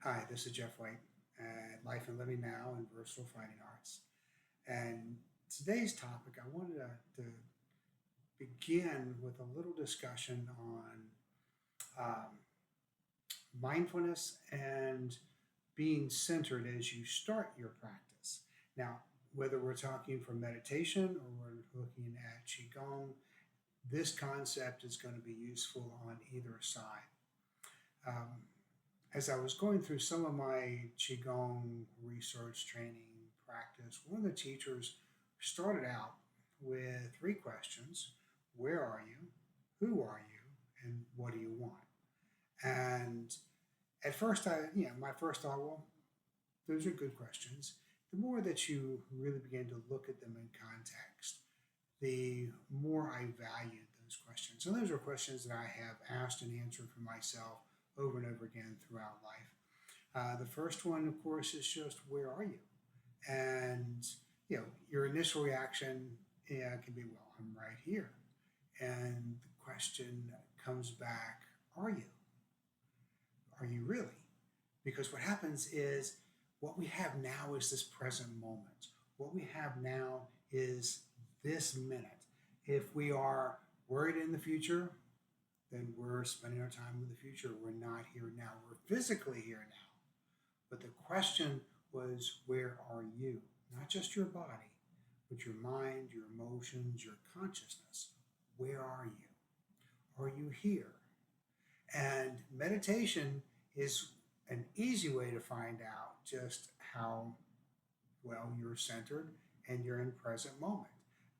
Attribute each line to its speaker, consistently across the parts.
Speaker 1: Hi, this is Jeff White at Life and Living Now and Versatile Fighting Arts. And today's topic, I wanted to begin with a little discussion on mindfulness and being centered as you start your practice. Now, whether we're talking for meditation or we're looking at Qigong, this concept is going to be useful on either side. Um, as I was going through some of my Qigong research training practice, one of the teachers started out with three questions: where are you? Who are you? And what do you want? And at first, my first thought, well, those are good questions. The more that you really begin to look at them in context, the more I valued those questions. So those are questions that I have asked and answered for myself over and over again throughout life. The first one, of course, is just where are you? And your initial reaction, can be, well, I'm right here. And the question comes back, are you? Are you really? Because what happens is what we have now is this present moment. What we have now is this minute. If we are worried in the future, then we're spending our time in the future. We're not here now. We're physically here now. But the question was, where are you? Not just your body, but your mind, your emotions, your consciousness. Where are you? Are you here? And meditation is an easy way to find out just how well you're centered and you're in present moment,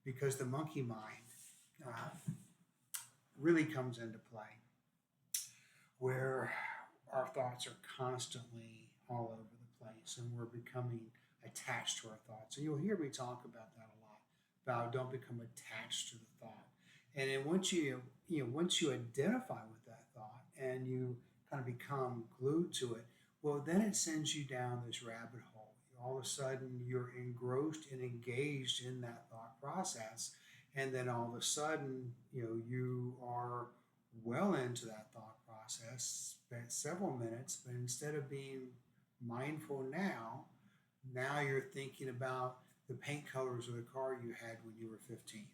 Speaker 1: because the monkey mind really comes into play, where our thoughts are constantly all over the place and we're becoming attached to our thoughts. And you'll hear me talk about that a lot, about don't become attached to the thought. And then once you identify with that thought and you kind of become glued to it, well, then it sends you down this rabbit hole. All of a sudden, you're engrossed and engaged in that thought process, and then all of a sudden, you are well into that thought process, spent several minutes, but instead of being mindful now you're thinking about the paint colors of the car you had when you were 15.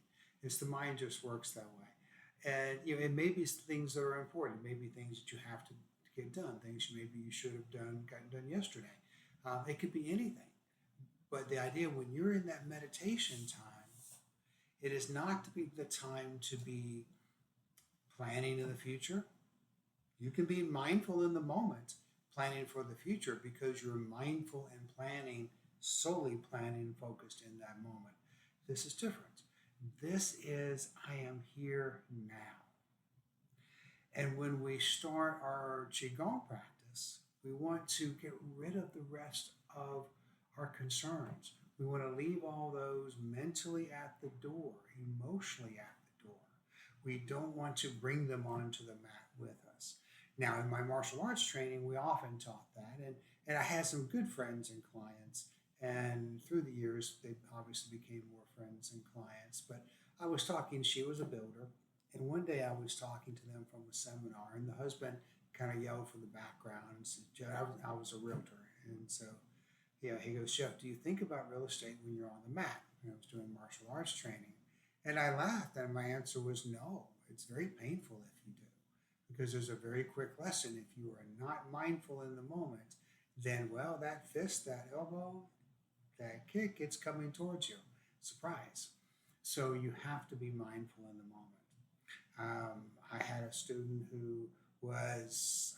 Speaker 1: It's the mind just works that way. And it may be things that are important, maybe things that you have to get done, things maybe you should have gotten done yesterday. It could be anything. But the idea, when you're in that meditation time, it is not to be the time to be planning in the future. You can be mindful in the moment, planning for the future, because you're mindful and planning, solely planning, focused in that moment. This is different. This is, I am here now. And when we start our Qigong practice, we want to get rid of the rest of our concerns. We want to leave all those mentally at the door, emotionally at the door. We don't want to bring them onto the mat with us. Now, in my martial arts training, we often taught that. And I had some good friends and clients. And through the years, they obviously became more friends and clients. But I was talking, she was a builder. And one day I was talking to them from a seminar, and the husband kind of yelled from the background and said, I was a realtor. And so, he goes, Chef, do you think about real estate when you're on the mat? And I was doing martial arts training. And I laughed, and my answer was no. It's very painful if you do, because there's a very quick lesson. If you are not mindful in the moment, then, well, that fist, that elbow, that kick, it's coming towards you. Surprise. So you have to be mindful in the moment. I had a student who was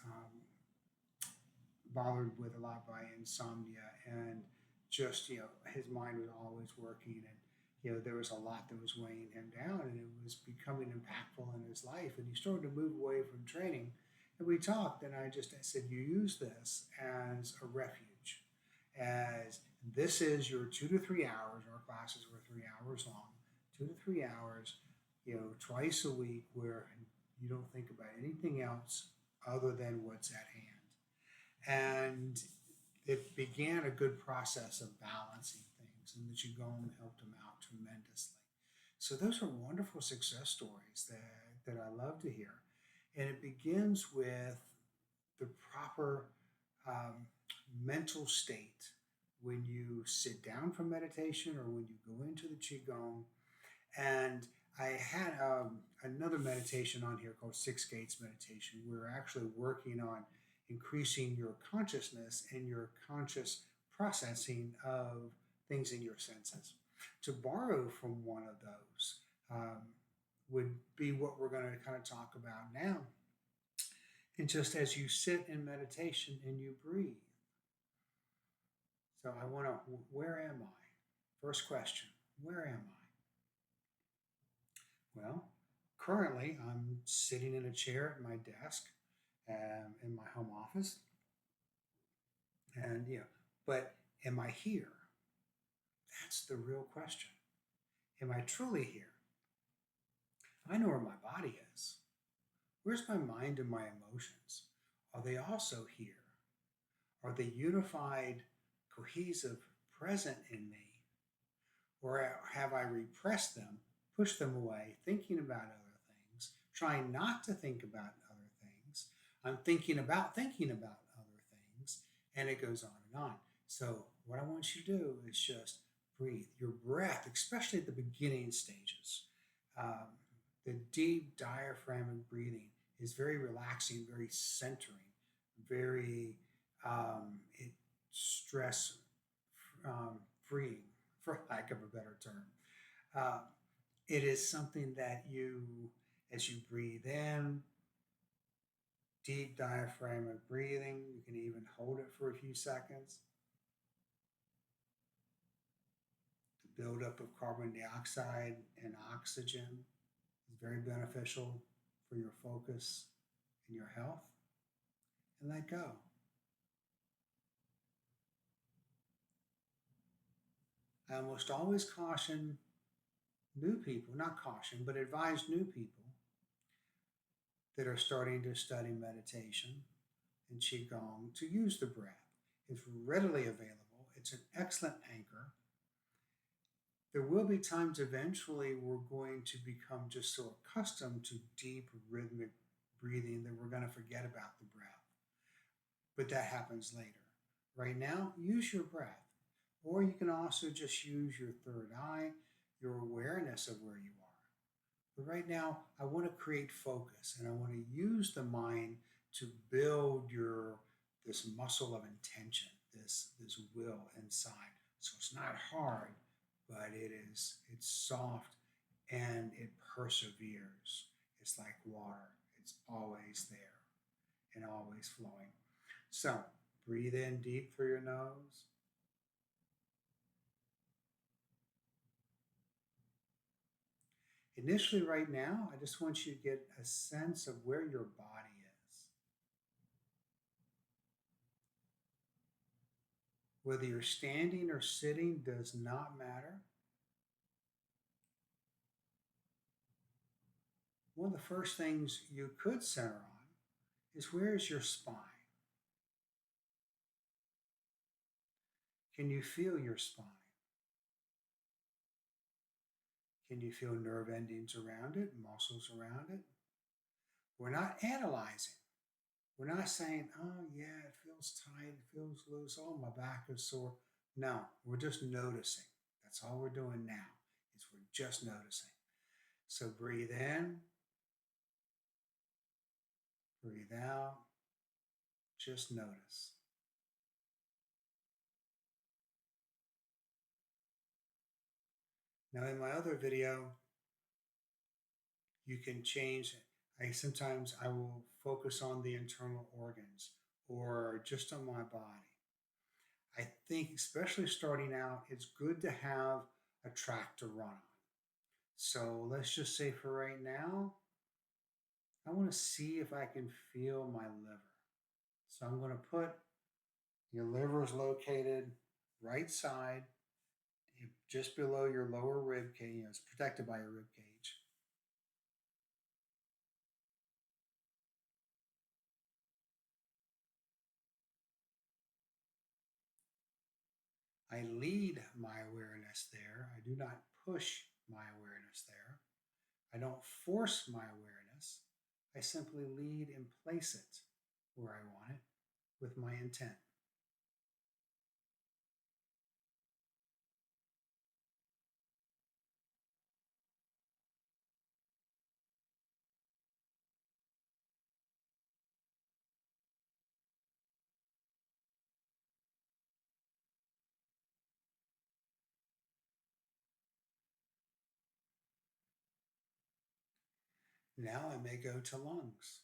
Speaker 1: bothered with a lot by insomnia, and just his mind was always working, and there was a lot that was weighing him down, and it was becoming impactful in his life, and he started to move away from training. And we talked, and I said, you use this as a refuge, as this is your 2 to 3 hours. Our classes were 3 hours long, 2 to 3 hours, twice a week, where you don't think about anything else other than what's at hand. And it began a good process of balancing things, and the Qigong helped him out tremendously. So those are wonderful success stories that I love to hear. And it begins with the proper um, mental state when you sit down for meditation or when you go into the Qigong. And I had another meditation on here called Six Gates Meditation. We're actually working on increasing your consciousness and your conscious processing of things in your senses. To borrow from one of those would be what we're going to kind of talk about now. And just as you sit in meditation and you breathe. So I want to, where am I? First question, where am I? Well, currently I'm sitting in a chair at my desk in my home office. And, but am I here? That's the real question. Am I truly here? I know where my body is. Where's my mind and my emotions? Are they also here? Are they unified, cohesive, present in me? Or have I repressed them, pushed them away, thinking about other things, trying not to think about other things? I'm thinking about other things, and it goes on and on. So, what I want you to do is just breathe. Your breath, especially at the beginning stages, the deep diaphragmatic breathing is very relaxing, very centering, very it stress freeing, for lack of a better term. Uh, it is something that you, as you breathe in, deep diaphragmatic breathing, you can even hold it for a few seconds. The buildup of carbon dioxide and oxygen is very beneficial for your focus and your health. And let go. I almost always caution new people, not caution, but advise new people that are starting to study meditation and Qigong to use the breath. It's readily available, it's an excellent anchor. There will be times eventually we're going to become just so accustomed to deep rhythmic breathing that we're going to forget about the breath. But that happens later. Right now, use your breath. Or you can also just use your third eye, your awareness of where you are. But right now, I want to create focus and I want to use the mind to build this muscle of intention, this will inside. So it's not hard, but it's soft and it perseveres. It's like water. It's always there and always flowing. So breathe in deep through your nose. Initially, right now, I just want you to get a sense of where your body is. Whether you're standing or sitting does not matter. One of the first things you could center on is, where is your spine? Can you feel your spine? Can you feel nerve endings around it, muscles around it? We're not analyzing. We're not saying, oh, yeah, it feels tight, it feels loose, oh, my back is sore. No, we're just noticing. That's all we're doing now, is we're just noticing. So breathe in, breathe out, just notice. Now, in my other video, you can change it. Sometimes I will focus on the internal organs or just on my body. I think, especially starting out, it's good to have a track to run on. So let's just say for right now, I want to see if I can feel my liver. So I'm going to put, your liver is located right side, just below your lower rib cage. It's protected by your rib cage. I lead my awareness there. I do not push my awareness there. I don't force my awareness. I simply lead and place it where I want it with my intent. Now I may go to lungs.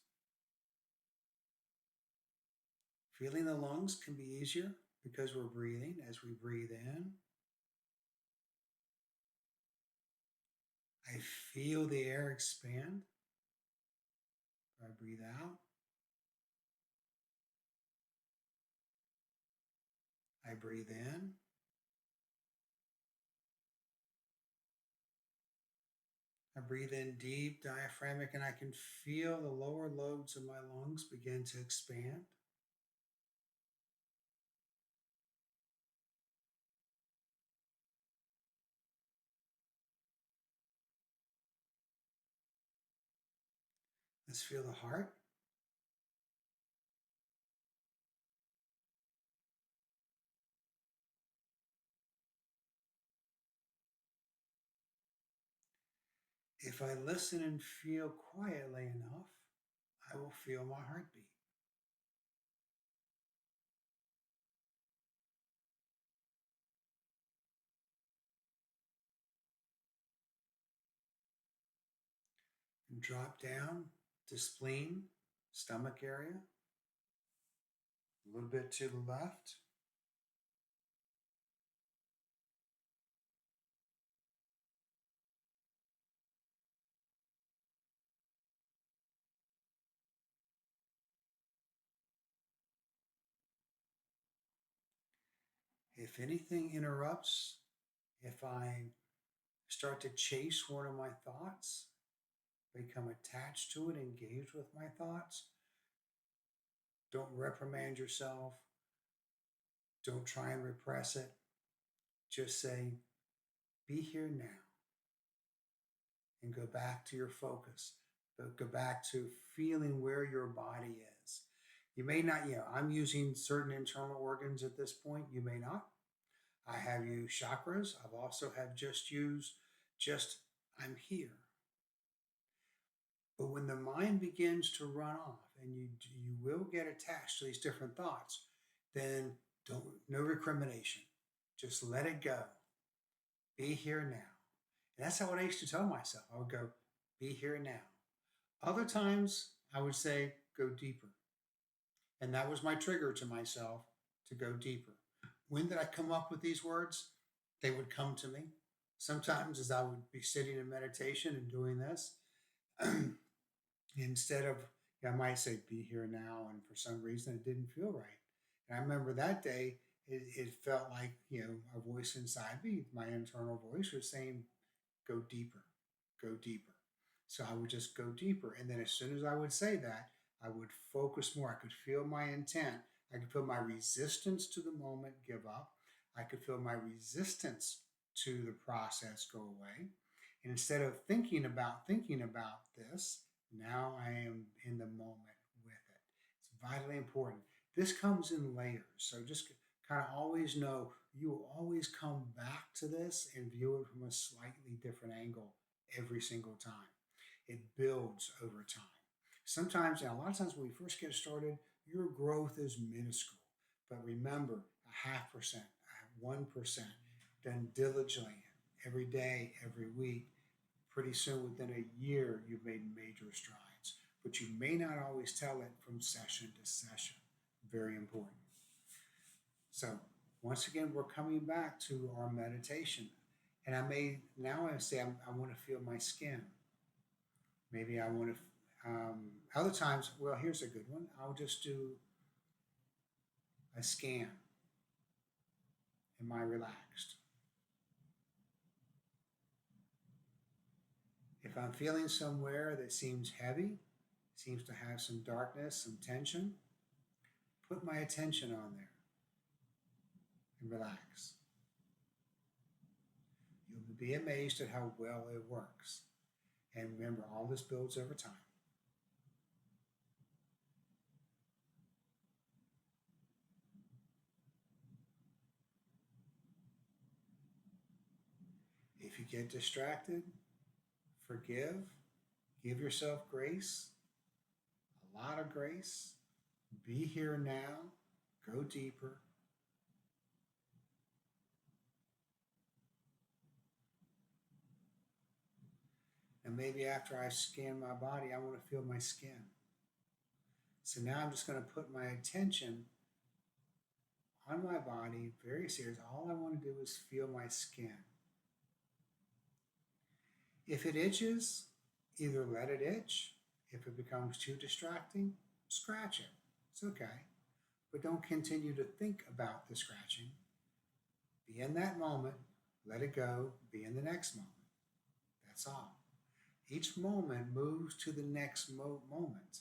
Speaker 1: Feeling the lungs can be easier because we're breathing. As we breathe in, I feel the air expand. I breathe out. I breathe in. I breathe in deep, diaphragmatic, and I can feel the lower lobes of my lungs begin to expand. Let's feel the heart. If I listen and feel quietly enough, I will feel my heartbeat. And drop down to spleen, stomach area, a little bit to the left. If anything interrupts, if I start to chase one of my thoughts, become attached to it, engage with my thoughts, don't reprimand yourself. Don't try and repress it. Just say, be here now, and go back to your focus. Go back to feeling where your body is. You may not, I'm using certain internal organs at this point. You may not. I have used chakras. I've also have just used I'm here. But when the mind begins to run off and you will get attached to these different thoughts, then no recrimination. Just let it go. Be here now. And that's how I used to tell myself. I would go, be here now. Other times I would say, go deeper. And that was my trigger to myself to go deeper. When did I come up with these words? They would come to me. Sometimes as I would be sitting in meditation and doing this, instead of, I might say, be here now. And for some reason, it didn't feel right. And I remember that day, it felt like, a voice inside me, my internal voice was saying, go deeper, go deeper. So I would just go deeper. And then as soon as I would say that, I would focus more. I could feel my intent. I could feel my resistance to the moment give up. I could feel my resistance to the process go away. And instead of thinking about this, now I am in the moment with it. It's vitally important. This comes in layers. So just kind of always know you will always come back to this and view it from a slightly different angle every single time. It builds over time. Sometimes, and a lot of times when we first get started, your growth is minuscule. But remember, 0.5%, 1%, done diligently every day, every week. Pretty soon, within a year, you've made major strides. But you may not always tell it from session to session. Very important. So, once again, we're coming back to our meditation. And I say, I want to feel my skin. Maybe I want to, other times, well, here's a good one. I'll just do a scan. Am I relaxed? If I'm feeling somewhere that seems heavy, seems to have some darkness, some tension, put my attention on there and relax. You'll be amazed at how well it works. And remember, all this builds over time. you get distracted, forgive, give yourself grace, a lot of grace. Be here now, go deeper. And maybe after I scan my body, I want to feel my skin. So now I'm just going to put my attention on my body, very serious. All I want to do is feel my skin. If it itches, either let it itch. If it becomes too distracting, scratch it. It's okay. But don't continue to think about the scratching. Be in that moment, let it go, be in the next moment. That's all. Each moment moves to the next moment.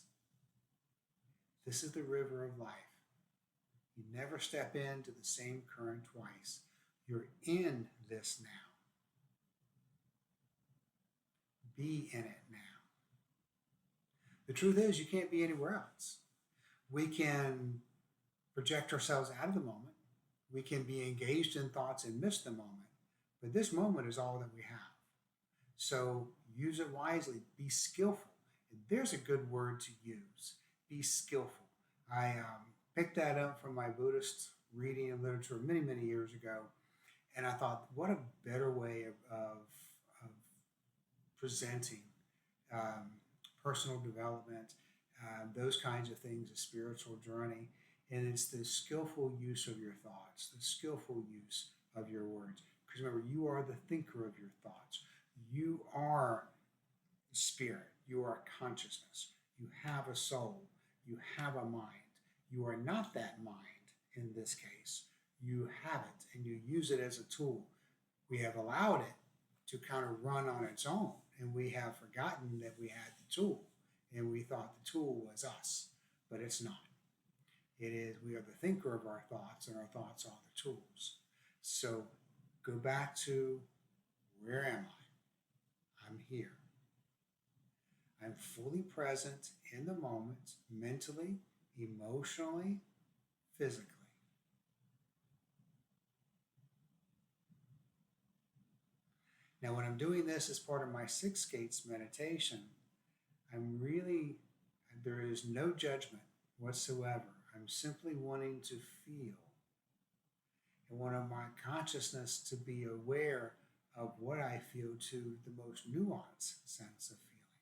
Speaker 1: This is the river of life. You never step into the same current twice. You're in this now. Be in it now. The truth is, you can't be anywhere else. We can project ourselves out of the moment. We can be engaged in thoughts and miss the moment. But this moment is all that we have. So use it wisely. Be skillful. And there's a good word to use. Be skillful. I picked that up from my Buddhist reading and literature many, many years ago. And I thought, what a better way of presenting personal development, those kinds of things, a spiritual journey. And it's the skillful use of your thoughts, the skillful use of your words. Because remember, you are the thinker of your thoughts. You are spirit. You are consciousness. You have a soul. You have a mind. You are not that mind in this case. You have it and you use it as a tool. We have allowed it to kind of run on its own, and we have forgotten that we had the tool, and we thought the tool was us, but it's not. It is, we are the thinker of our thoughts, and our thoughts are the tools. So go back to, where am I? I'm here. I'm fully present in the moment, mentally, emotionally, physically. Now, when I'm doing this as part of my 6 gates meditation, there is no judgment whatsoever. I'm simply wanting to feel. I want my consciousness to be aware of what I feel to the most nuanced sense of feeling.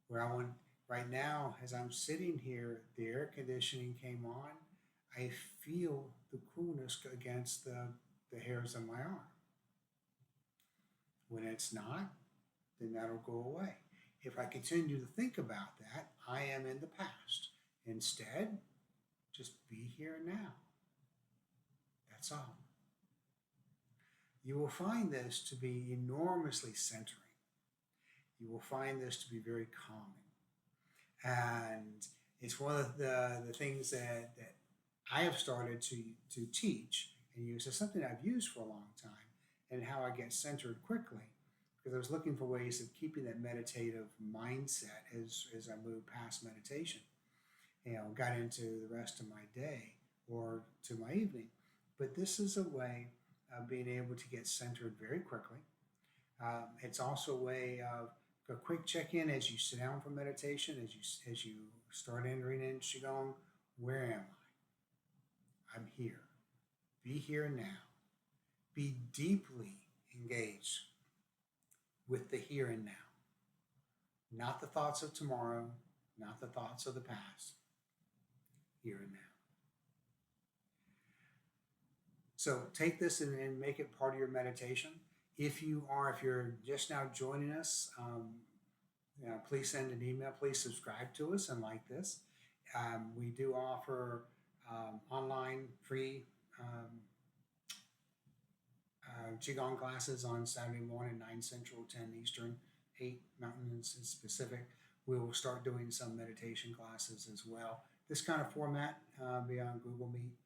Speaker 1: Where I want, right now, as I'm sitting here, the air conditioning came on, I feel the coolness against the hairs on my arm. When it's not, then that'll go away. If I continue to think about that, I am in the past. Instead, just be here now. That's all. You will find this to be enormously centering. You will find this to be very calming. And it's one of the things that I have started to teach and use as something I've used for a long time, and how I get centered quickly, because I was looking for ways of keeping that meditative mindset as I moved past meditation. Got into the rest of my day or to my evening. But this is a way of being able to get centered very quickly. It's also a way of a quick check-in as you sit down for meditation, as you start entering in Qigong. Where am I? I'm here. Be here now. Be deeply engaged with the here and now. Not the thoughts of tomorrow, not the thoughts of the past. Here and now. So take this and make it part of your meditation. If you're just now joining us, please send an email. Please subscribe to us and like this. We do offer online free Qigong classes on Saturday morning, 9 Central, 10 Eastern, 8 Mountain Pacific. We will start doing some meditation classes as well. This kind of format, be on Google Meet.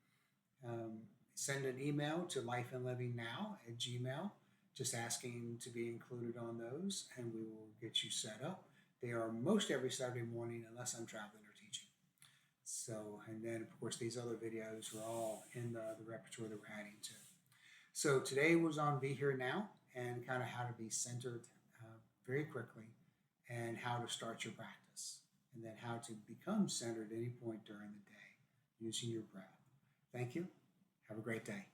Speaker 1: Send an email to LifeandLivingNow@gmail, just asking to be included on those, and we will get you set up. They are most every Saturday morning, unless I'm traveling or teaching. So, and then of course these other videos are all in the repertoire that we're adding to. So today was on Be Here Now, and kind of how to be centered very quickly, and how to start your practice, and then how to become centered at any point during the day using your breath. Thank you. Have a great day.